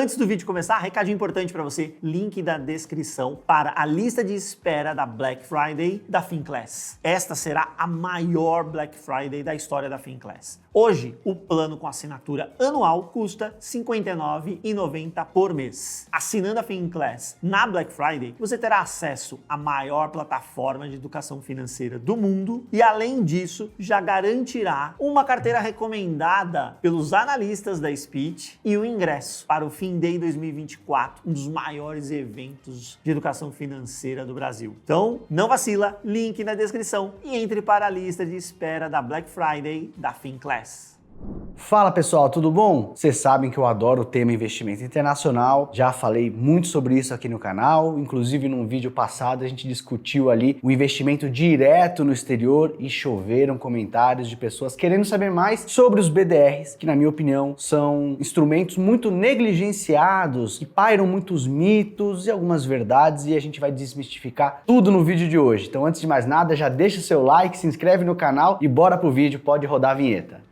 Antes do vídeo começar, recadinho importante para você, link da descrição para a lista de espera da Black Friday da Finclass. Esta será a maior Black Friday da história da Finclass. Hoje, o plano com assinatura anual custa R$ 59,90 por mês. Assinando a Finclass na Black Friday, você terá acesso à maior plataforma de educação financeira do mundo e, além disso, já garantirá uma carteira recomendada pelos analistas da Speech e o ingresso para o FinDay 2024, um dos maiores eventos de educação financeira do Brasil. Então, não vacila, link na descrição e entre para a lista de espera da Black Friday da Finclass. Fala pessoal, tudo bom? Vocês sabem que eu adoro o tema investimento internacional, já falei muito sobre isso aqui no canal, inclusive num vídeo passado a gente discutiu ali o investimento direto no exterior e choveram comentários de pessoas querendo saber mais sobre os BDRs, que na minha opinião são instrumentos muito negligenciados, que pairam muitos mitos e algumas verdades e a gente vai desmistificar tudo no vídeo de hoje. Então antes de mais nada, já deixa o seu like, se inscreve no canal e bora pro vídeo, pode rodar a vinheta.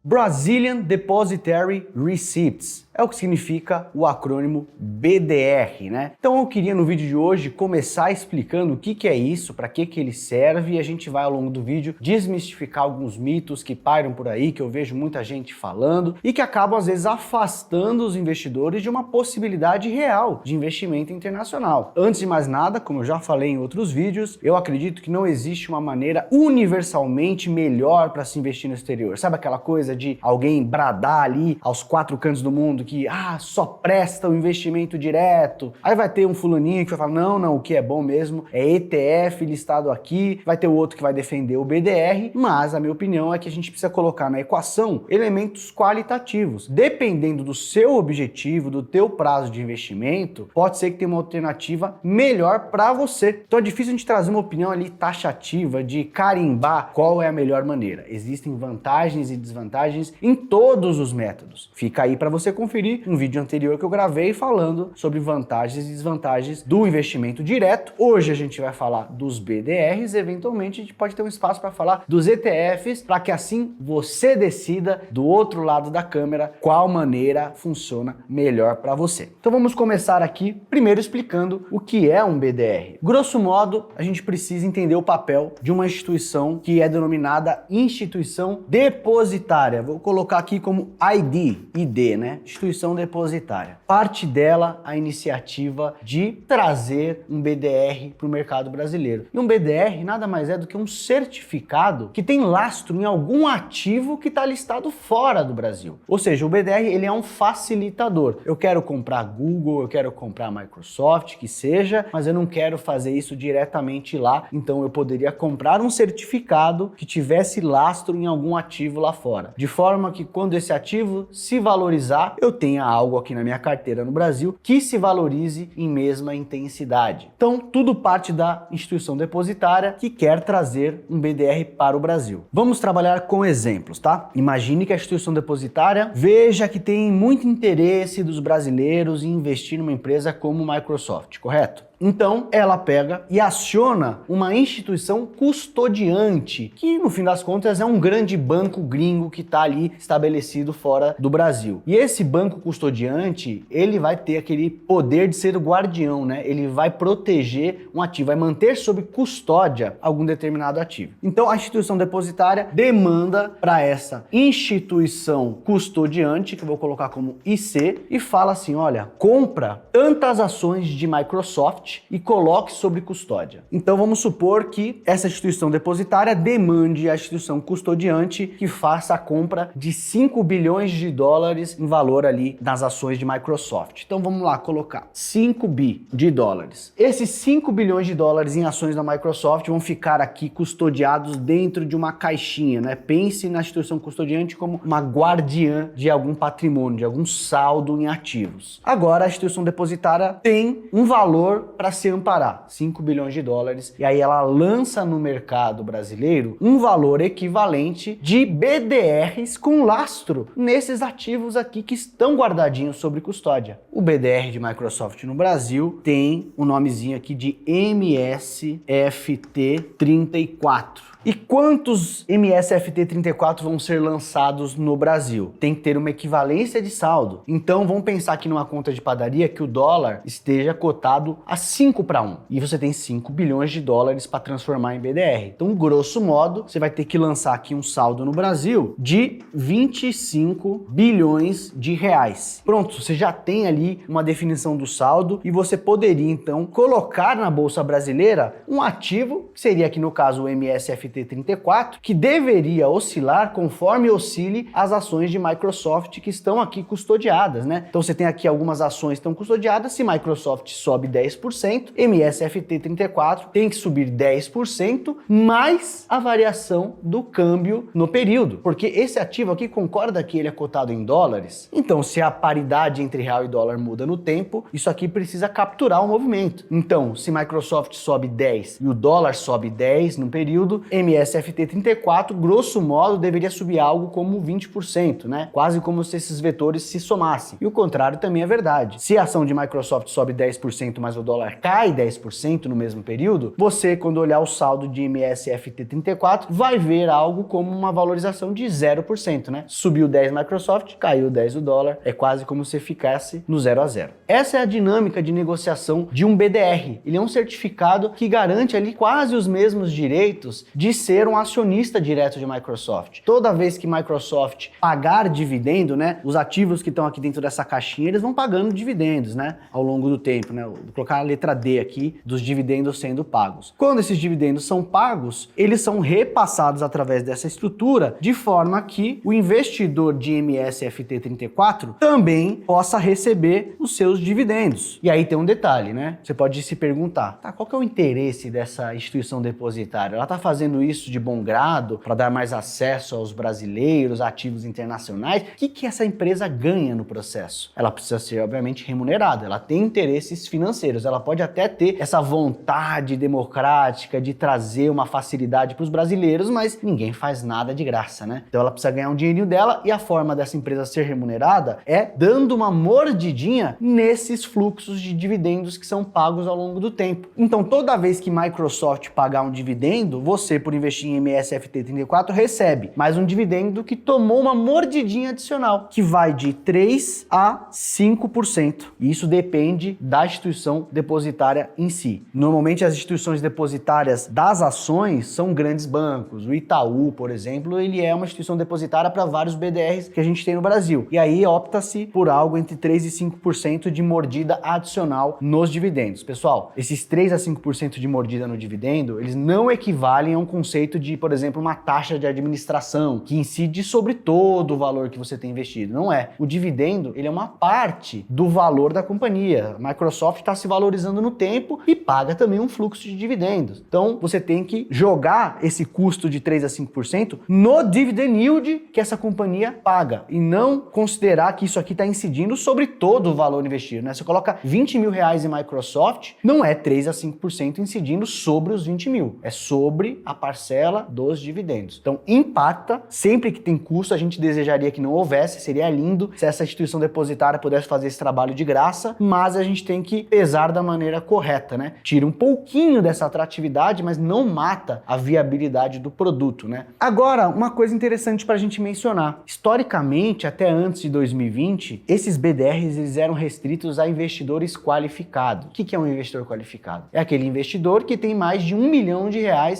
Brazilian Depositary Receipts é o que significa o acrônimo BDR, né? Então eu queria no vídeo de hoje começar explicando o que é isso, para que ele serve e a gente vai ao longo do vídeo desmistificar alguns mitos que pairam por aí, que eu vejo muita gente falando e que acabam às vezes afastando os investidores de uma possibilidade real de investimento internacional. Antes de mais nada, como eu já falei em outros vídeos, eu acredito que não existe uma maneira universalmente melhor para se investir no exterior. Sabe aquela coisa de alguém bradar ali aos quatro cantos do mundo que só presta o investimento direto. Aí vai ter um fulaninho que vai falar, não, o que é bom mesmo é ETF listado aqui, vai ter o outro que vai defender o BDR, mas a minha opinião é que a gente precisa colocar na equação elementos qualitativos. Dependendo do seu objetivo, do teu prazo de investimento, pode ser que tenha uma alternativa melhor para você. Então é difícil a gente trazer uma opinião ali taxativa de carimbar qual é a melhor maneira. Existem vantagens e desvantagens em todos os métodos. Fica aí para você conferir um vídeo anterior que eu gravei falando sobre vantagens e desvantagens do investimento direto. Hoje a gente vai falar dos BDRs, eventualmente a gente pode ter um espaço para falar dos ETFs, para que assim você decida do outro lado da câmera qual maneira funciona melhor para você. Então vamos começar aqui primeiro explicando o que é um BDR. Grosso modo, a gente precisa entender o papel de uma instituição que é denominada instituição depositária. Vou colocar aqui como ID, né? Instituição depositária. Parte dela a iniciativa de trazer um BDR para o mercado brasileiro. E um BDR nada mais é do que um certificado que tem lastro em algum ativo que está listado fora do Brasil. Ou seja, o BDR ele é um facilitador. Eu quero comprar Google, eu quero comprar Microsoft, que seja, mas eu não quero fazer isso diretamente lá. Então eu poderia comprar um certificado que tivesse lastro em algum ativo lá fora. De forma que quando esse ativo se valorizar, eu tenha algo aqui na minha carteira no Brasil que se valorize em mesma intensidade. Então, tudo parte da instituição depositária que quer trazer um BDR para o Brasil. Vamos trabalhar com exemplos, tá? Imagine que a instituição depositária veja que tem muito interesse dos brasileiros em investir numa empresa como Microsoft, correto? Então, ela pega e aciona uma instituição custodiante, que no fim das contas é um grande banco gringo que está ali estabelecido fora do Brasil. E esse banco custodiante, ele vai ter aquele poder de ser o guardião, né? Ele vai proteger um ativo, vai manter sob custódia algum determinado ativo. Então, a instituição depositária demanda para essa instituição custodiante, que eu vou colocar como IC, e fala assim, olha, compra tantas ações de Microsoft e coloque sobre custódia. Então vamos supor que essa instituição depositária demande à instituição custodiante que faça a compra de 5 bilhões de dólares em valor ali nas ações de Microsoft. Então vamos lá colocar 5 bi de dólares. Esses 5 bilhões de dólares em ações da Microsoft vão ficar aqui custodiados dentro de uma caixinha, né? Pense na instituição custodiante como uma guardiã de algum patrimônio, de algum saldo em ativos. Agora a instituição depositária tem um valor para se amparar, 5 bilhões de dólares, e aí ela lança no mercado brasileiro um valor equivalente de BDRs com lastro nesses ativos aqui que estão guardadinhos sobre custódia. O BDR de Microsoft no Brasil tem um nomezinho aqui de MSFT34. E quantos MSFT34 vão ser lançados no Brasil? Tem que ter uma equivalência de saldo. Então vamos pensar aqui numa conta de padaria que o dólar esteja cotado a 5:1 e você tem 5 bilhões de dólares para transformar em BDR. Então, grosso modo, você vai ter que lançar aqui um saldo no Brasil de 25 bilhões de reais. Pronto, você já tem ali uma definição do saldo e você poderia então colocar na Bolsa Brasileira um ativo, que seria aqui no caso o MSFT34, que deveria oscilar conforme oscile as ações de Microsoft que estão aqui custodiadas, né? Então você tem aqui algumas ações que estão custodiadas, se Microsoft sobe 10%, MSFT34 tem que subir 10%, mais a variação do câmbio no período, porque esse ativo aqui concorda que ele é cotado em dólares, então se a paridade entre real e dólar muda no tempo, isso aqui precisa capturar o movimento. Então, se Microsoft sobe 10 e o dólar sobe 10 no período, MSFT34, grosso modo, deveria subir algo como 20%, né? Quase como se esses vetores se somassem. E o contrário também é verdade. Se a ação de Microsoft sobe 10%, mas o dólar cai 10% no mesmo período, você, quando olhar o saldo de MSFT34, vai ver algo como uma valorização de 0%, né? Subiu 10 Microsoft, caiu 10 o dólar, é quase como se ficasse no 0 a 0. Essa é a dinâmica de negociação de um BDR. Ele é um certificado que garante ali quase os mesmos direitos de ser um acionista direto de Microsoft. Toda vez que Microsoft pagar dividendo, né, os ativos que estão aqui dentro dessa caixinha, eles vão pagando dividendos, né, ao longo do tempo, né? Vou colocar a letra D aqui dos dividendos sendo pagos. Quando esses dividendos são pagos, eles são repassados através dessa estrutura de forma que o investidor de MSFT34 também possa receber os seus dividendos. E aí tem um detalhe, né? Você pode se perguntar, tá, qual que é o interesse dessa instituição depositária? Ela está fazendo isso de bom grado para dar mais acesso aos brasileiros, ativos internacionais? O que essa empresa ganha no processo? Ela precisa ser, obviamente, remunerada. Ela tem interesses financeiros. Ela pode até ter essa vontade democrática de trazer uma facilidade para os brasileiros, mas ninguém faz nada de graça, né? Então ela precisa ganhar um dinheirinho dela e a forma dessa empresa ser remunerada é dando uma mordidinha nesses fluxos de dividendos que são pagos ao longo do tempo. Então, toda vez que Microsoft pagar um dividendo, você, por investir em MSFT34, recebe mais um dividendo que tomou uma mordidinha adicional, que vai de 3% a 5%. E isso depende da instituição depositária em si. Normalmente, as instituições depositárias das ações são grandes bancos. O Itaú, por exemplo, ele é uma instituição depositária para vários BDRs que a gente tem no Brasil. E aí opta-se por algo entre 3% e 5% de mordida adicional nos dividendos. Pessoal, esses 3% a 5% de mordida no dividendo, eles não equivalem a um conceito de, por exemplo, uma taxa de administração que incide sobre todo o valor que você tem investido. Não é. O dividendo, ele é uma parte do valor da companhia. A Microsoft está se valorizando no tempo e paga também um fluxo de dividendos. Então, você tem que jogar esse custo de 3% a 5% no dividend yield que essa companhia paga e não considerar que isso aqui está incidindo sobre todo o valor investido, né? Você coloca 20 mil reais em Microsoft, não é 3% a 5% incidindo sobre os 20 mil, é sobre a parcela dos dividendos. Então, impacta, sempre que tem custo, a gente desejaria que não houvesse, seria lindo se essa instituição depositária pudesse fazer esse trabalho de graça, mas a gente tem que pesar da maneira correta, né? Tira um pouquinho dessa atratividade, mas não mata a viabilidade do produto, né? Agora, uma coisa interessante para a gente mencionar. Historicamente, até antes de 2020, esses BDRs eles eram restritos a investidores qualificados. O que é um investidor qualificado? É aquele investidor que tem mais de R$1 milhão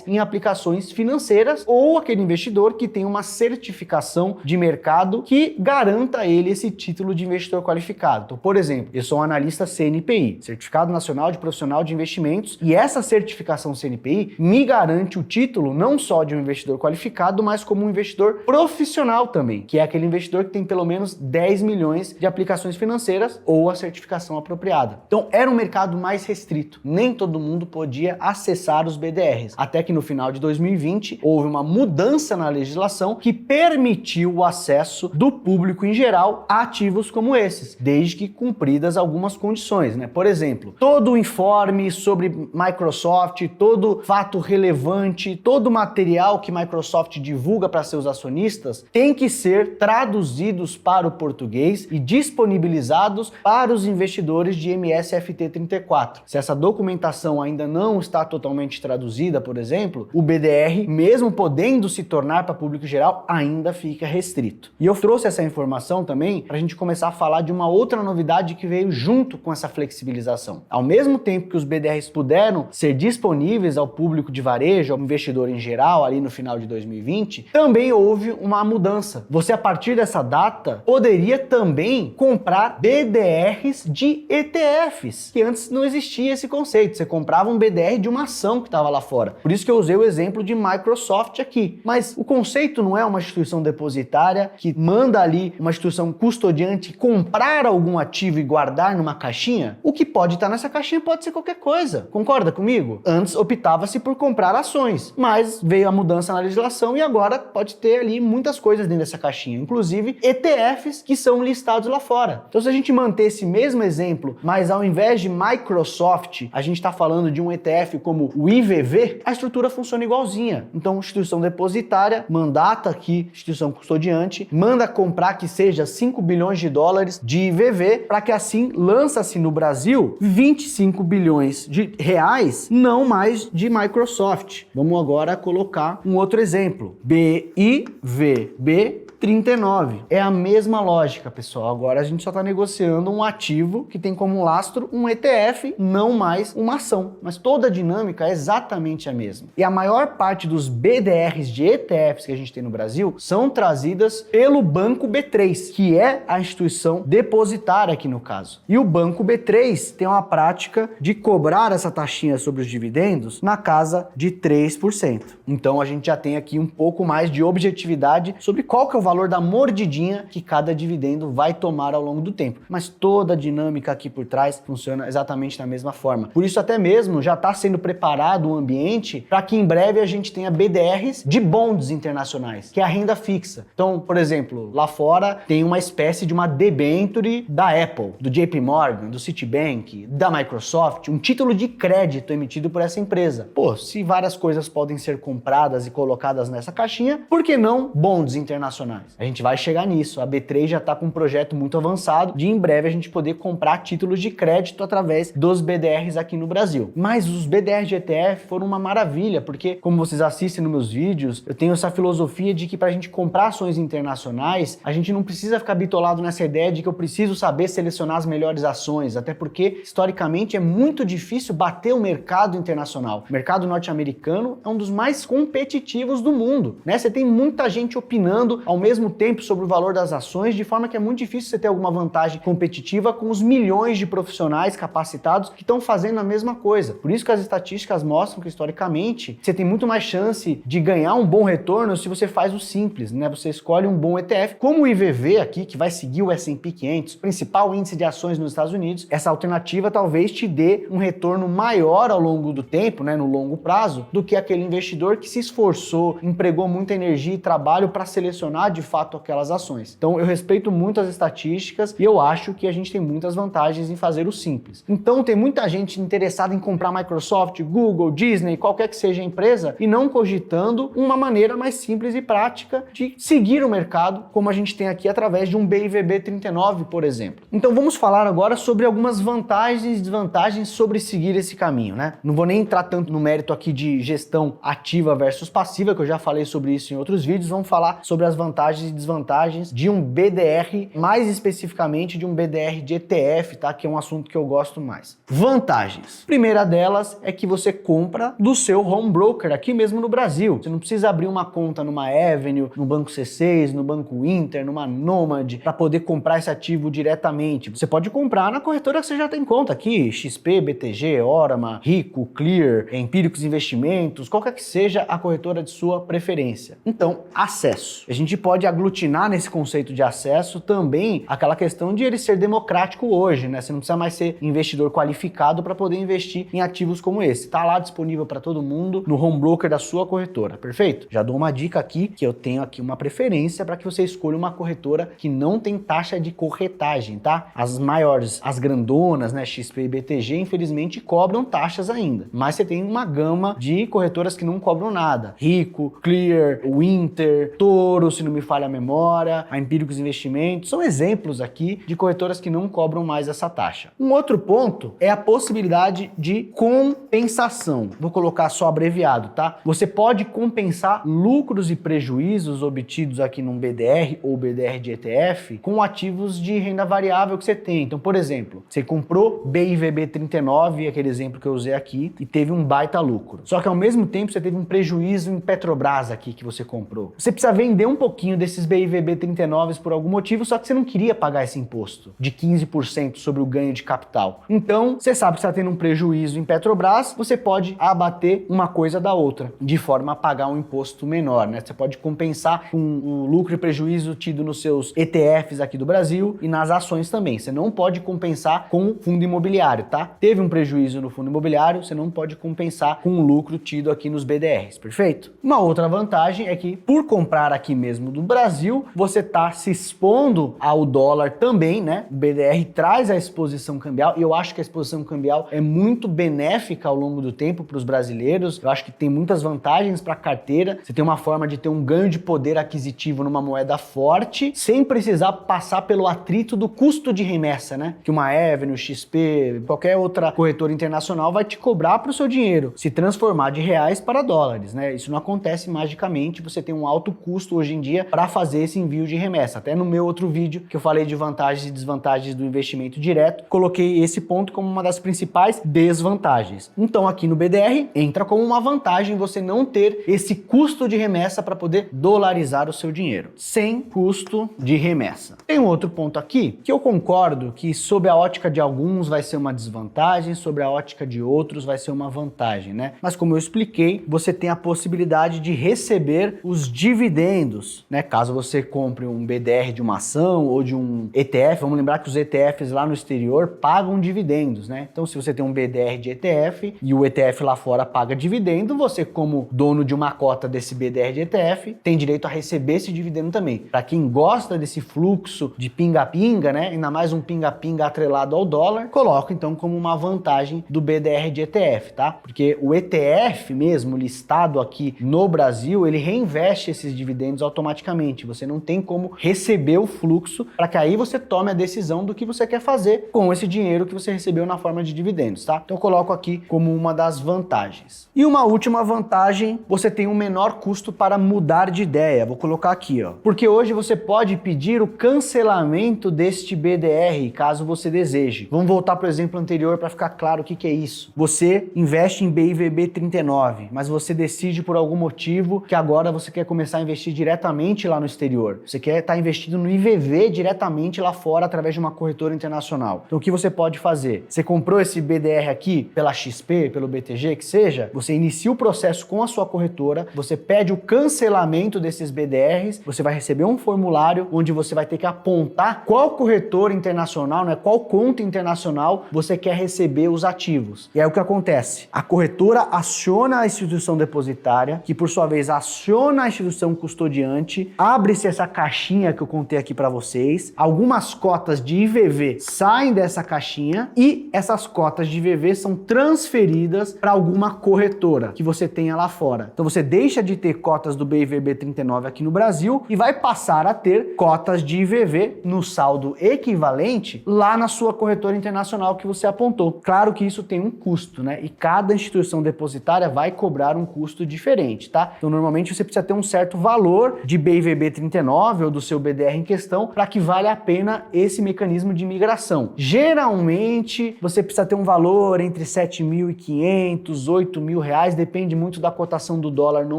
em aplicações financeiras ou aquele investidor que tem uma certificação de mercado que garanta a ele esse título de investidor qualificado. Então, por exemplo, eu sou um analista CNPI, Certificado Nacional de Profissional de Investimentos, e essa certificação CNPI me garante o título não só de um investidor qualificado, mas como um investidor profissional também, que é aquele investidor que tem pelo menos 10 milhões de aplicações financeiras ou a certificação apropriada. Então, era um mercado mais restrito. Nem todo mundo podia acessar os BDRs. Até que no final de 2020, houve uma mudança na legislação que permitiu o acesso do público em geral a ativos como esses, desde que cumpridas algumas condições, né? Por exemplo, todo o informe sobre Microsoft, todo fato relevante, todo o material que Microsoft divulga para seus acionistas tem que ser traduzidos para o português e disponibilizados para os investidores de MSFT34. Se essa documentação ainda não está totalmente traduzida, por exemplo, o BDR, mesmo podendo se tornar para público geral, ainda fica restrito. E eu trouxe essa informação também para a gente começar a falar de uma outra novidade que veio junto com essa flexibilização. Ao mesmo tempo que os BDRs puderam ser disponíveis ao público de varejo, ao investidor em geral, ali no final de 2020, também houve uma mudança. Você, a partir dessa data, poderia também comprar BDRs de ETFs, que antes não existia esse conceito. Você comprava um BDR de uma ação que estava lá fora. Por isso que eu usei o exemplo de Microsoft aqui. Mas o conceito não é uma instituição depositária que manda ali uma instituição custodiante comprar algum ativo e guardar numa caixinha? O que pode estar nessa caixinha pode ser qualquer coisa. Concorda comigo? Antes optava-se por comprar ações, mas veio a mudança na legislação e agora pode ter ali muitas coisas dentro dessa caixinha, inclusive ETFs que são listados lá fora. Então, se a gente manter esse mesmo exemplo, mas ao invés de Microsoft, a gente está falando de um ETF como o IVV, a estrutura funciona igualzinha. Então, instituição depositária mandata aqui, instituição custodiante, manda comprar que seja 5 bilhões de dólares de IVV, para que assim lança-se no Brasil 25 bilhões de reais, não mais de Microsoft. Vamos agora colocar um outro exemplo. BIVB 39. É a mesma lógica, pessoal. Agora a gente só está negociando um ativo que tem como lastro um ETF, não mais uma ação. Mas toda a dinâmica é exatamente a mesma. E a maior parte dos BDRs de ETFs que a gente tem no Brasil são trazidas pelo Banco B3, que é a instituição depositária aqui no caso. E o Banco B3 tem uma prática de cobrar essa taxinha sobre os dividendos na casa de 3%. Então a gente já tem aqui um pouco mais de objetividade sobre qual que é o valor da mordidinha que cada dividendo vai tomar ao longo do tempo. Mas toda a dinâmica aqui por trás funciona exatamente da mesma forma. Por isso até mesmo já está sendo preparado um ambiente para que em breve a gente tenha BDRs de bonds internacionais, que é a renda fixa. Então, por exemplo, lá fora tem uma espécie de uma debenture da Apple, do JP Morgan, do Citibank, da Microsoft, um título de crédito emitido por essa empresa. Pô, se várias coisas podem ser compradas e colocadas nessa caixinha, por que não bonds internacionais? A gente vai chegar nisso. A B3 já está com um projeto muito avançado de em breve a gente poder comprar títulos de crédito através dos BDRs aqui no Brasil. Mas os BDRs de ETF foram uma maravilha, porque como vocês assistem nos meus vídeos, eu tenho essa filosofia de que para a gente comprar ações internacionais, a gente não precisa ficar bitolado nessa ideia de que eu preciso saber selecionar as melhores ações, até porque historicamente é muito difícil bater o mercado internacional. O mercado norte-americano é um dos mais competitivos do mundo, né? Você tem muita gente opinando ao mesmo tempo sobre o valor das ações, de forma que é muito difícil você ter alguma vantagem competitiva com os milhões de profissionais capacitados que estão fazendo a mesma coisa. Por isso que as estatísticas mostram que, historicamente, você tem muito mais chance de ganhar um bom retorno se você faz o simples, né? Você escolhe um bom ETF, como o IVV aqui, que vai seguir o S&P 500, principal índice de ações nos Estados Unidos. Essa alternativa talvez te dê um retorno maior ao longo do tempo, né, no longo prazo, do que aquele investidor que se esforçou, empregou muita energia e trabalho para selecionar de fato aquelas ações. Então eu respeito muito as estatísticas e eu acho que a gente tem muitas vantagens em fazer o simples. Então tem muita gente interessada em comprar Microsoft, Google, Disney, qualquer que seja a empresa e não cogitando uma maneira mais simples e prática de seguir o mercado, como a gente tem aqui através de um BIVB 39, por exemplo. Então vamos falar agora sobre algumas vantagens e desvantagens sobre seguir esse caminho, né? Não vou nem entrar tanto no mérito aqui de gestão ativa versus passiva, que eu já falei sobre isso em outros vídeos. Vamos falar sobre as vantagens e desvantagens de um BDR, mais especificamente de um BDR de ETF, tá? Que é um assunto que eu gosto mais. Vantagens. Primeira delas é que você compra do seu home broker aqui mesmo no Brasil. Você não precisa abrir uma conta numa Avenue, no Banco C6, no Banco Inter, numa Nomad, para poder comprar esse ativo diretamente. Você pode comprar na corretora que você já tem conta aqui, XP, BTG, Orama, Rico, Clear, Empíricos Investimentos, qualquer que seja a corretora de sua preferência. Então, acesso. A gente pode aglutinar nesse conceito de acesso também aquela questão de ele ser democrático hoje, né? Você não precisa mais ser investidor qualificado para poder investir em ativos como esse. Tá lá disponível para todo mundo no home broker da sua corretora, perfeito? Já dou uma dica aqui, que eu tenho aqui uma preferência para que você escolha uma corretora que não tem taxa de corretagem, tá? As maiores, as grandonas, né, XP e BTG, infelizmente cobram taxas ainda, mas você tem uma gama de corretoras que não cobram nada. Rico, Clear, Winter, Toro, se não me falha a memória, a Empíricos Investimentos, são exemplos aqui de corretoras que não cobram mais essa taxa. Um outro ponto é a possibilidade de compensação. Vou colocar só abreviado, tá? Você pode compensar lucros e prejuízos obtidos aqui num BDR ou BDR de ETF com ativos de renda variável que você tem. Então, por exemplo, você comprou BIVB 39, aquele exemplo que eu usei aqui, e teve um baita lucro. Só que ao mesmo tempo você teve um prejuízo em Petrobras aqui que você comprou. Você precisa vender um pouquinho desses BIVB 39 por algum motivo, só que você não queria pagar esse imposto de 15% sobre o ganho de capital. Então, você sabe que você está tendo um prejuízo em Petrobras, você pode abater uma coisa da outra, de forma a pagar um imposto menor, né? Você pode compensar com o lucro e prejuízo tido nos seus ETFs aqui do Brasil e nas ações também. Você não pode compensar com o fundo imobiliário, tá? Teve um prejuízo no fundo imobiliário, você não pode compensar com o lucro tido aqui nos BDRs, perfeito? Uma outra vantagem é que, por comprar aqui mesmo do Brasil, você está se expondo ao dólar também, né? O BDR traz a exposição cambial e eu acho que a exposição cambial é muito benéfica ao longo do tempo para os brasileiros. Eu acho que tem muitas vantagens para a carteira. Você tem uma forma de ter um ganho de poder aquisitivo numa moeda forte, sem precisar passar pelo atrito do custo de remessa, né? Que uma Avenue, XP, qualquer outra corretora internacional vai te cobrar para o seu dinheiro se transformar de reais para dólares, né? Isso não acontece magicamente, você tem um alto custo hoje em dia para fazer esse envio de remessa. Até no meu outro vídeo que eu falei de vantagens e desvantagens do investimento direto, coloquei esse ponto como uma das principais desvantagens. Então aqui no BDR entra como uma vantagem você não ter esse custo de remessa para poder dolarizar o seu dinheiro, sem custo de remessa. Tem um outro ponto aqui que eu concordo que sob a ótica de alguns vai ser uma desvantagem, sobre a ótica de outros vai ser uma vantagem, né? Mas como eu expliquei, você tem a possibilidade de receber os dividendos, né? Caso você compre um BDR de uma ação ou de um ETF, vamos lembrar que os ETFs lá no exterior pagam dividendos, né? Então se você tem um BDR de ETF e o ETF lá fora paga dividendo, você como dono de uma cota desse BDR de ETF tem direito a receber esse dividendo também. Para quem gosta desse fluxo de pinga-pinga, né? Ainda mais um pinga-pinga atrelado ao dólar, coloco então como uma vantagem do BDR de ETF, tá? Porque o ETF mesmo listado aqui no Brasil, ele reinveste esses dividendos automaticamente. Você não tem como receber o fluxo para que aí você tome a decisão do que você quer fazer com esse dinheiro que você recebeu na forma de dividendos, tá? Então eu coloco aqui como uma das vantagens. E uma última vantagem, você tem um menor custo para mudar de ideia. Vou colocar aqui, ó. Porque hoje você pode pedir o cancelamento deste BDR, caso você deseje. Vamos voltar para o exemplo anterior para ficar claro o que é isso. Você investe em BIVB 39, mas você decide por algum motivo que agora você quer começar a investir diretamente lá no exterior. Você quer estar investido no IVV diretamente lá fora através de uma corretora internacional. Então o que você pode fazer? Você comprou esse BDR aqui pela XP, pelo BTG, que seja, você inicia o processo com a sua corretora, você pede o cancelamento desses BDRs, você vai receber um formulário onde você vai ter que apontar qual corretora internacional, né, qual conta internacional você quer receber os ativos. E aí o que acontece? A corretora aciona a instituição depositária, que por sua vez aciona a instituição custodiante, abre-se essa caixinha que eu contei aqui para vocês, algumas cotas de IVV saem dessa caixinha e essas cotas de IVV são transferidas para alguma corretora que você tenha lá fora. Então você deixa de ter cotas do BIVB 39 aqui no Brasil e vai passar a ter cotas de IVV no saldo equivalente lá na sua corretora internacional que você apontou. Claro que isso tem um custo, né? E cada instituição depositária vai cobrar um custo diferente, tá? Então normalmente você precisa ter um certo valor de BIVB 39 ou do seu BDR em questão para que valha a pena esse mecanismo de migração. Geralmente você precisa ter um valor entre 7.500, 8.000 reais, depende muito da cotação do dólar no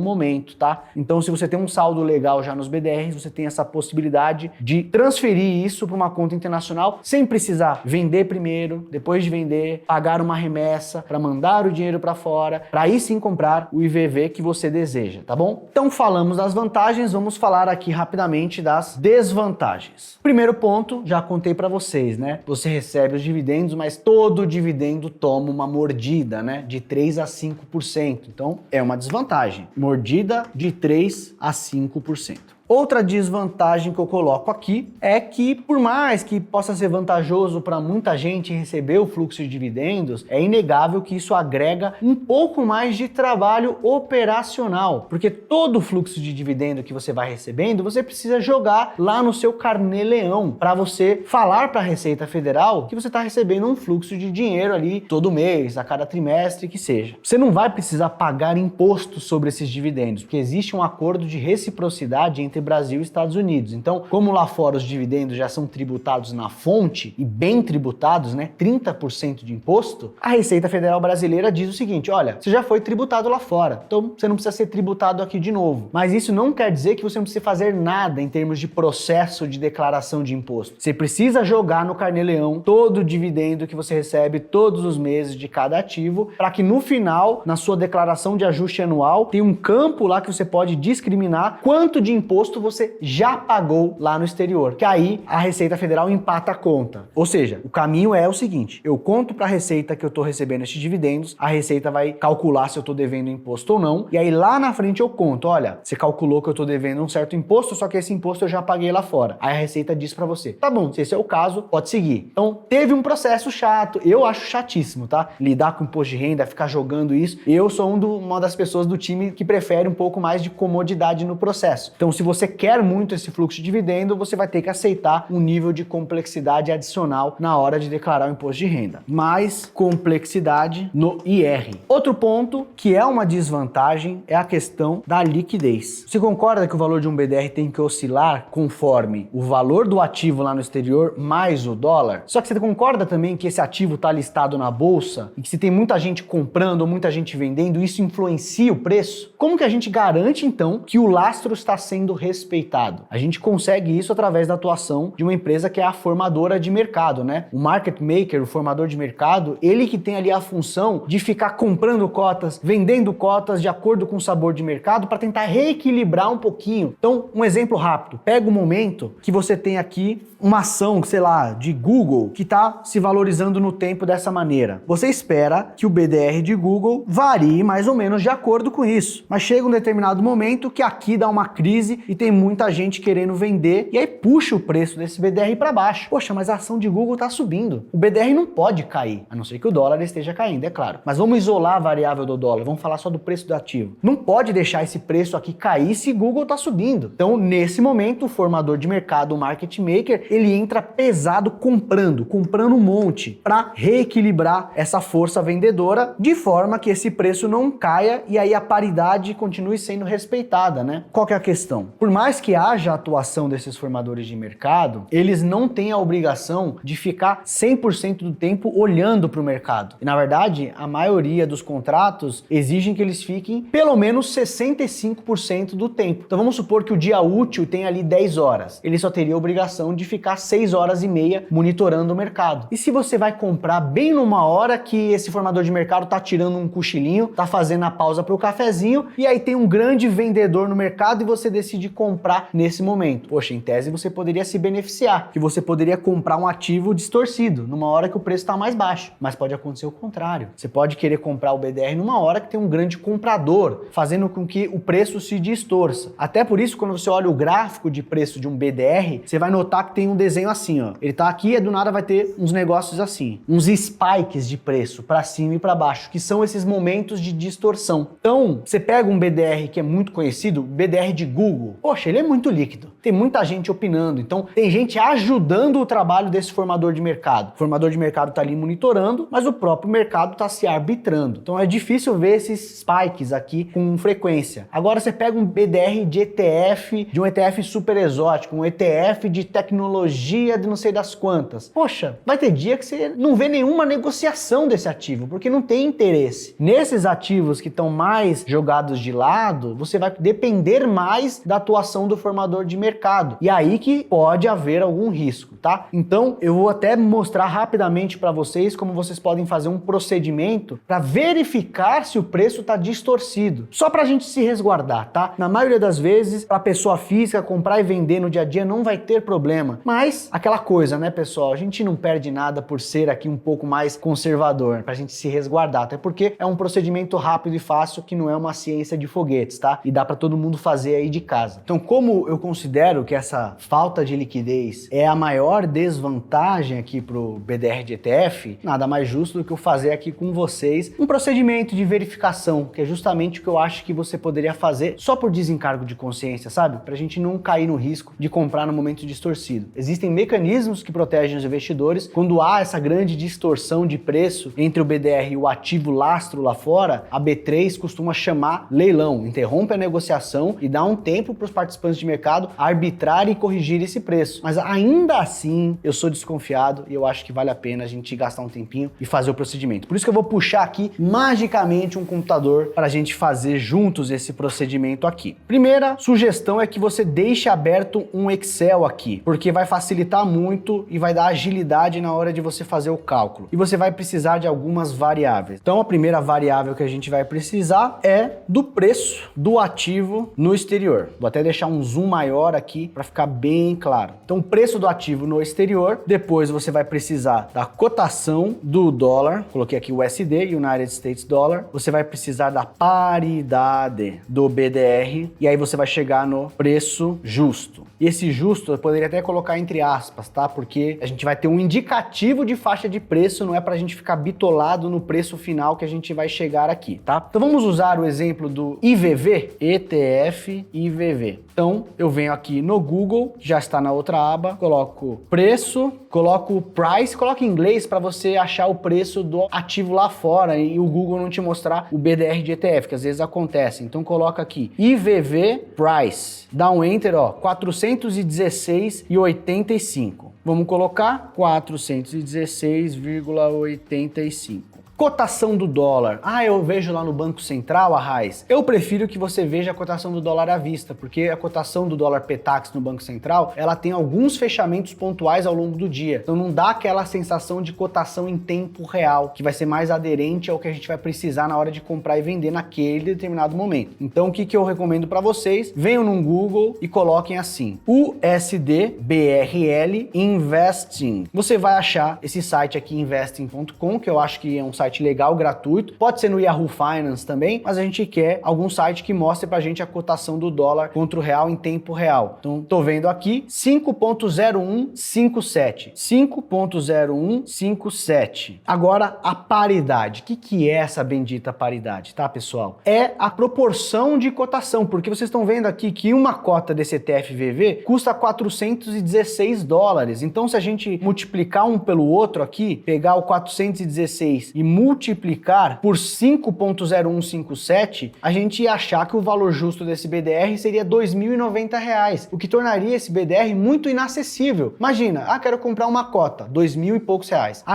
momento, tá? Então se você tem um saldo legal já nos BDRs, você tem essa possibilidade de transferir isso para uma conta internacional sem precisar vender primeiro, depois de vender, pagar uma remessa para mandar o dinheiro para fora, para aí sim comprar o IVV que você deseja, tá bom? Então falamos das vantagens, vamos falar aqui rapidamente das desvantagens. Primeiro ponto, já contei para vocês, né? Você recebe os dividendos, mas todo dividendo toma uma mordida, né? De 3 a 5%. Então é uma desvantagem. Mordida de 3 a 5%. Outra desvantagem que eu coloco aqui é que, por mais que possa ser vantajoso para muita gente receber o fluxo de dividendos, é inegável que isso agrega um pouco mais de trabalho operacional, porque todo o fluxo de dividendo que você vai recebendo, você precisa jogar lá no seu carnê-leão para você falar para a Receita Federal que você está recebendo um fluxo de dinheiro ali todo mês, a cada trimestre que seja. Você não vai precisar pagar imposto sobre esses dividendos, porque existe um acordo de reciprocidade entre Brasil e Estados Unidos. Então, como lá fora os dividendos já são tributados na fonte e bem tributados, né, 30% de imposto, a Receita Federal brasileira diz o seguinte: olha, você já foi tributado lá fora, então você não precisa ser tributado aqui de novo. Mas isso não quer dizer que você não precisa fazer nada em termos de processo de declaração de imposto. Você precisa jogar no carnê-leão todo o dividendo que você recebe todos os meses de cada ativo, para que no final, na sua declaração de ajuste anual, tem um campo lá que você pode discriminar quanto de imposto você já pagou lá no exterior, que aí a Receita Federal empata a conta. Ou seja, o caminho é o seguinte: eu conto para a Receita que eu estou recebendo esses dividendos, a Receita vai calcular se eu estou devendo imposto ou não, e aí lá na frente eu conto: olha, você calculou que eu estou devendo um certo imposto, só que esse imposto eu já paguei lá fora. Aí a Receita diz para você: tá bom, se esse é o caso, pode seguir. Então, teve um processo chato, eu acho chatíssimo, tá? Lidar com imposto de renda, ficar jogando isso. Eu sou uma das pessoas do time que prefere um pouco mais de comodidade no processo. Então, se você quer muito esse fluxo de dividendo, você vai ter que aceitar um nível de complexidade adicional na hora de declarar o imposto de renda. Mais complexidade no IR. Outro ponto que é uma desvantagem é a questão da liquidez. Você concorda que o valor de um BDR tem que oscilar conforme o valor do ativo lá no exterior mais o dólar? Só que você concorda também que esse ativo está listado na bolsa e que se tem muita gente comprando ou muita gente vendendo, isso influencia o preço? Como que a gente garante então que o lastro está sendo respeitado? A gente consegue isso através da atuação de uma empresa que é a formadora de mercado, né? O market maker, o formador de mercado, ele que tem ali a função de ficar comprando cotas, vendendo cotas de acordo com o sabor de mercado para tentar reequilibrar um pouquinho. Então, um exemplo rápido. Pega o momento que você tem aqui uma ação, sei lá, de Google que está se valorizando no tempo dessa maneira. Você espera que o BDR de Google varie mais ou menos de acordo com isso. Mas chega um determinado momento que aqui dá uma crise e tem muita gente querendo vender e aí puxa o preço desse BDR para baixo. Poxa, mas a ação de Google está subindo. O BDR não pode cair, a não ser que o dólar esteja caindo, é claro. Mas vamos isolar a variável do dólar, vamos falar só do preço do ativo. Não pode deixar esse preço aqui cair se Google está subindo. Então, nesse momento, o formador de mercado, o market maker, ele entra pesado comprando um monte para reequilibrar essa força vendedora de forma que esse preço não caia e aí a paridade continue sendo respeitada, né? Qual que é a questão? Por mais que haja atuação desses formadores de mercado, eles não têm a obrigação de ficar 100% do tempo olhando para o mercado. E, na verdade, a maioria dos contratos exigem que eles fiquem pelo menos 65% do tempo. Então vamos supor que o dia útil tem ali 10 horas. Ele só teria a obrigação de ficar 6 horas e meia monitorando o mercado. E se você vai comprar bem numa hora que esse formador de mercado tá tirando um cochilinho, tá fazendo a pausa para o cafezinho e aí tem um grande vendedor no mercado e você decide comprar nesse momento? Poxa, em tese você poderia se beneficiar, que você poderia comprar um ativo distorcido numa hora que o preço está mais baixo. Mas pode acontecer o contrário. Você pode querer comprar o BDR numa hora que tem um grande comprador, fazendo com que o preço se distorça. Até por isso, quando você olha o gráfico de preço de um BDR, você vai notar que tem um desenho assim, ó. Ele tá aqui e do nada vai ter uns negócios assim, uns spikes de preço para cima e para baixo, que são esses momentos de distorção. Então, você pega um BDR que é muito conhecido, BDR de Google. Poxa, ele é muito líquido. Tem muita gente opinando. Então, tem gente ajudando o trabalho desse formador de mercado. O formador de mercado tá ali monitorando, mas o próprio mercado tá se arbitrando. Então, é difícil ver esses spikes aqui com frequência. Agora, você pega um BDR de ETF, de um ETF super exótico, um ETF de tecnologia de não sei das quantas. Poxa, vai ter dia que você não vê nenhuma negociação desse ativo, porque não tem interesse. Nesses ativos que estão mais jogados de lado, você vai depender mais da atuação do formador de mercado. mercado. E aí que pode haver algum risco, tá? Então, eu vou até mostrar rapidamente para vocês como vocês podem fazer um procedimento para verificar se o preço está distorcido. Só para a gente se resguardar, tá? Na maioria das vezes, para a pessoa física comprar e vender no dia a dia não vai ter problema. Mas, aquela coisa, né, pessoal? A gente não perde nada por ser aqui um pouco mais conservador, para a gente se resguardar. Até porque é um procedimento rápido e fácil que não é uma ciência de foguetes, tá? E dá para todo mundo fazer aí de casa. Então, como eu considero que essa falta de liquidez é a maior desvantagem aqui pro BDR de ETF, nada mais justo do que eu fazer aqui com vocês um procedimento de verificação, que é justamente o que eu acho que você poderia fazer só por desencargo de consciência, sabe? Pra gente não cair no risco de comprar no momento distorcido. Existem mecanismos que protegem os investidores quando há essa grande distorção de preço entre o BDR e o ativo lastro lá fora. A B3 costuma chamar leilão, interrompe a negociação e dá um tempo para os participantes de mercado arbitrar e corrigir esse preço. Mas ainda assim, eu sou desconfiado e eu acho que vale a pena a gente gastar um tempinho e fazer o procedimento. Por isso que eu vou puxar aqui magicamente um computador para a gente fazer juntos esse procedimento aqui. Primeira sugestão é que você deixe aberto um Excel aqui, porque vai facilitar muito e vai dar agilidade na hora de você fazer o cálculo. E você vai precisar de algumas variáveis. Então a primeira variável que a gente vai precisar é do preço do ativo no exterior. Vou até deixar um zoom maior aqui para ficar bem claro. Então o preço do ativo no exterior, depois você vai precisar da cotação do dólar, coloquei aqui o USD, United States Dollar, você vai precisar da paridade do BDR e aí você vai chegar no preço justo. E esse justo eu poderia até colocar entre aspas, tá? Porque a gente vai ter um indicativo de faixa de preço, não é pra gente ficar bitolado no preço final que a gente vai chegar aqui, tá? Então vamos usar o exemplo do IVV, ETF IVV. Então eu venho aqui no Google, já está na outra aba, coloco preço, coloco price, coloco em inglês para você achar o preço do ativo lá fora e o Google não te mostrar o BDR de ETF, que às vezes acontece. Então coloca aqui IVV price, dá um enter, ó, 416,85. Vamos colocar 416,85. Cotação do dólar. Ah, eu vejo lá no Banco Central, Arraiz. Eu prefiro que você veja a cotação do dólar à vista, porque a cotação do dólar Petax no Banco Central, ela tem alguns fechamentos pontuais ao longo do dia. Então não dá aquela sensação de cotação em tempo real, que vai ser mais aderente ao que a gente vai precisar na hora de comprar e vender naquele determinado momento. Então o que eu recomendo para vocês? Venham no Google e coloquem assim: USD BRL Investing. Você vai achar esse site aqui, investing.com, que eu acho que é um site legal, gratuito. Pode ser no Yahoo Finance também, mas a gente quer algum site que mostre pra gente a cotação do dólar contra o real em tempo real. Então, tô vendo aqui 5.0157. 5.0157. Agora, a paridade. O que é essa bendita paridade, tá, pessoal? É a proporção de cotação, porque vocês estão vendo aqui que uma cota desse ETF VV custa 416 dólares. Então, se a gente multiplicar um pelo outro aqui, pegar o 416 e multiplicar por 5.0157, a gente ia achar que o valor justo desse BDR seria R$ 2.090, o que tornaria esse BDR muito inacessível. Imagina, quero comprar uma cota, R$2.000 e poucos.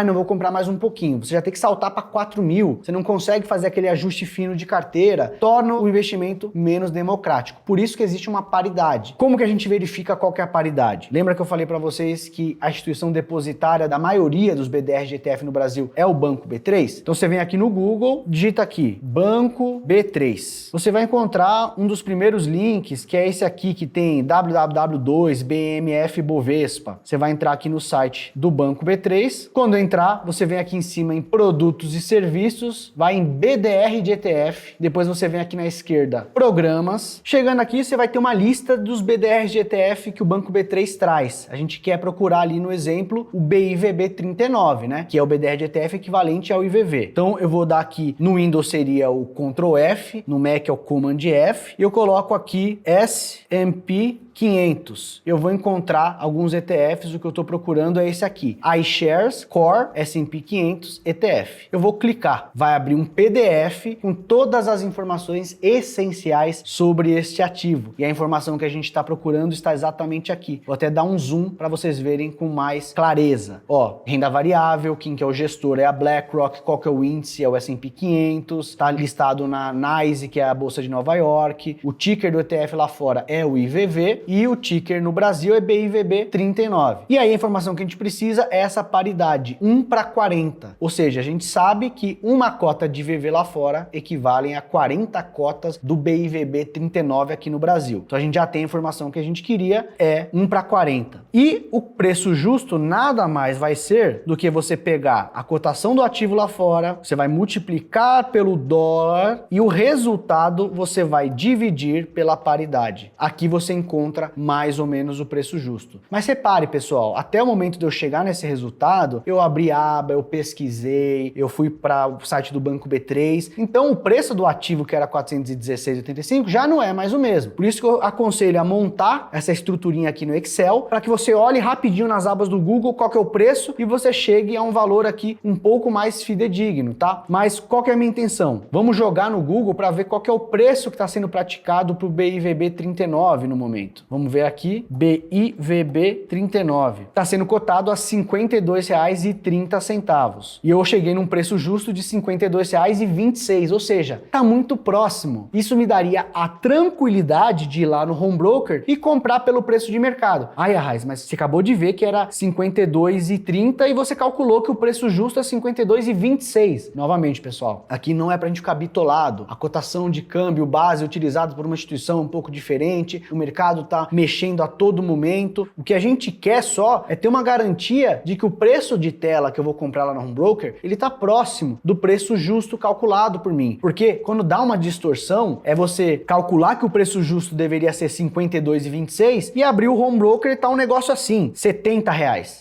Não vou comprar mais um pouquinho. Você já tem que saltar para 4.000. Você não consegue fazer aquele ajuste fino de carteira, torna o investimento menos democrático. Por isso que existe uma paridade. Como que a gente verifica qual que é a paridade? Lembra que eu falei para vocês que a instituição depositária da maioria dos BDRs de ETF no Brasil é o Banco B3? Então você vem aqui no Google, digita aqui, Banco B3. Você vai encontrar um dos primeiros links, que é esse aqui que tem www.2BMF Bovespa. Você vai entrar aqui no site do Banco B3. Quando entrar, você vem aqui em cima em Produtos e Serviços, vai em BDR de ETF, depois você vem aqui na esquerda, Programas. Chegando aqui, você vai ter uma lista dos BDRs de ETF que o Banco B3 traz. A gente quer procurar ali no exemplo o BIVB 39, né? Que é o BDR de ETF equivalente ao IVV. Então eu vou dar aqui, no Windows seria o Ctrl F, no Mac é o Command F, e eu coloco aqui S&P 500. Eu vou encontrar alguns ETFs, o que eu estou procurando é esse aqui, iShares Core S&P 500 ETF. Eu vou clicar, vai abrir um PDF com todas as informações essenciais sobre este ativo. E a informação que a gente está procurando está exatamente aqui. Vou até dar um zoom para vocês verem com mais clareza. Ó, renda variável, quem que é o gestor é a BlackRock, qual que é o índice é o S&P 500, está listado na NYSE, que é a Bolsa de Nova York. O ticker do ETF lá fora é o IVV. e o ticker no Brasil é BIVB39. E aí a informação que a gente precisa é essa paridade, 1:40. Ou seja, a gente sabe que uma cota de VV lá fora equivalem a 40 cotas do BIVB39 aqui no Brasil. Então a gente já tem a informação que a gente queria, é 1:40. E o preço justo nada mais vai ser do que você pegar a cotação do ativo lá fora, você vai multiplicar pelo dólar e o resultado você vai dividir pela paridade. Aqui você encontra mais ou menos o preço justo. Mas repare, pessoal, até o momento de eu chegar nesse resultado, eu abri a aba, eu pesquisei, eu fui para o site do Banco B3. Então o preço do ativo, que era 416,85, já não é mais o mesmo. Por isso que eu aconselho a montar essa estruturinha aqui no Excel, para que você olhe rapidinho nas abas do Google qual que é o preço e você chegue a um valor aqui um pouco mais fidedigno, tá? Mas qual que é a minha intenção? Vamos jogar no Google para ver qual que é o preço que está sendo praticado para o BIVB39 no momento. Vamos ver aqui, BIVB39. Está sendo cotado a R$ 52,30. E eu cheguei num preço justo de R$ 52,26, ou seja, está muito próximo. Isso me daria a tranquilidade de ir lá no home broker e comprar pelo preço de mercado. Ai, Arraiz, mas você acabou de ver que era R$ 52,30 e você calculou que o preço justo é R$ 52,26. Novamente, pessoal, aqui não é para a gente ficar bitolado. A cotação de câmbio base utilizada por uma instituição um pouco diferente, o mercado está mexendo a todo momento. O que a gente quer só é ter uma garantia de que o preço de tela que eu vou comprar lá no home broker, ele está próximo do preço justo calculado por mim. Porque quando dá uma distorção, é você calcular que o preço justo deveria ser R$ 52,26 e abrir o home broker e tá um negócio assim, R$ 70.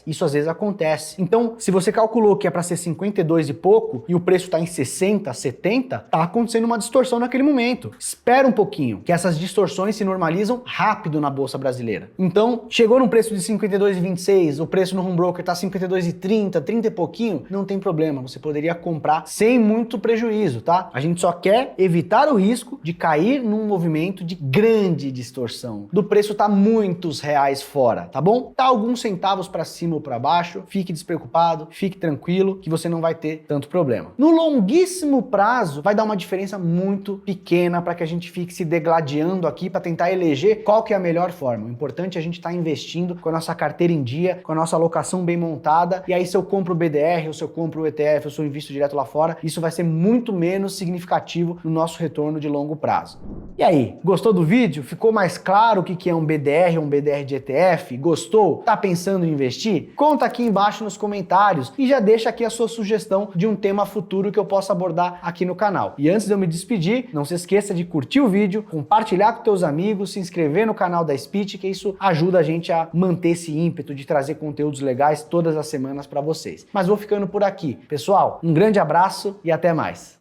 Isso às vezes acontece. Então, se você calculou que é para ser 52 e pouco e o preço está em 60, 70, tá acontecendo uma distorção naquele momento. Espera um pouquinho, que essas distorções se normalizam rápido na bolsa brasileira. Então, chegou num preço de 52,26, o preço no home broker tá 52,30, 30 e pouquinho, não tem problema, você poderia comprar sem muito prejuízo, tá? A gente só quer evitar o risco de cair num movimento de grande distorção, do preço tá muitos reais fora, tá bom? Tá alguns centavos para cima ou para baixo, fique despreocupado, fique tranquilo que você não vai ter tanto problema. No longuíssimo prazo, vai dar uma diferença muito pequena para que a gente fique se degladiando aqui para tentar eleger qual que é a melhor forma. O importante é a gente estar investindo com a nossa carteira em dia, com a nossa alocação bem montada, e aí se eu compro o BDR, ou se eu compro o ETF, ou se eu invisto direto lá fora, isso vai ser muito menos significativo no nosso retorno de longo prazo. E aí, gostou do vídeo? Ficou mais claro o que é um BDR ou um BDR de ETF? Gostou? Tá pensando em investir? Conta aqui embaixo nos comentários e já deixa aqui a sua sugestão de um tema futuro que eu possa abordar aqui no canal. E antes de eu me despedir, não se esqueça de curtir o vídeo, compartilhar com teus amigos, se inscrever no canal da Speech, que isso ajuda a gente a manter esse ímpeto de trazer conteúdos legais todas as semanas para vocês. Mas vou ficando por aqui. Pessoal, um grande abraço e até mais.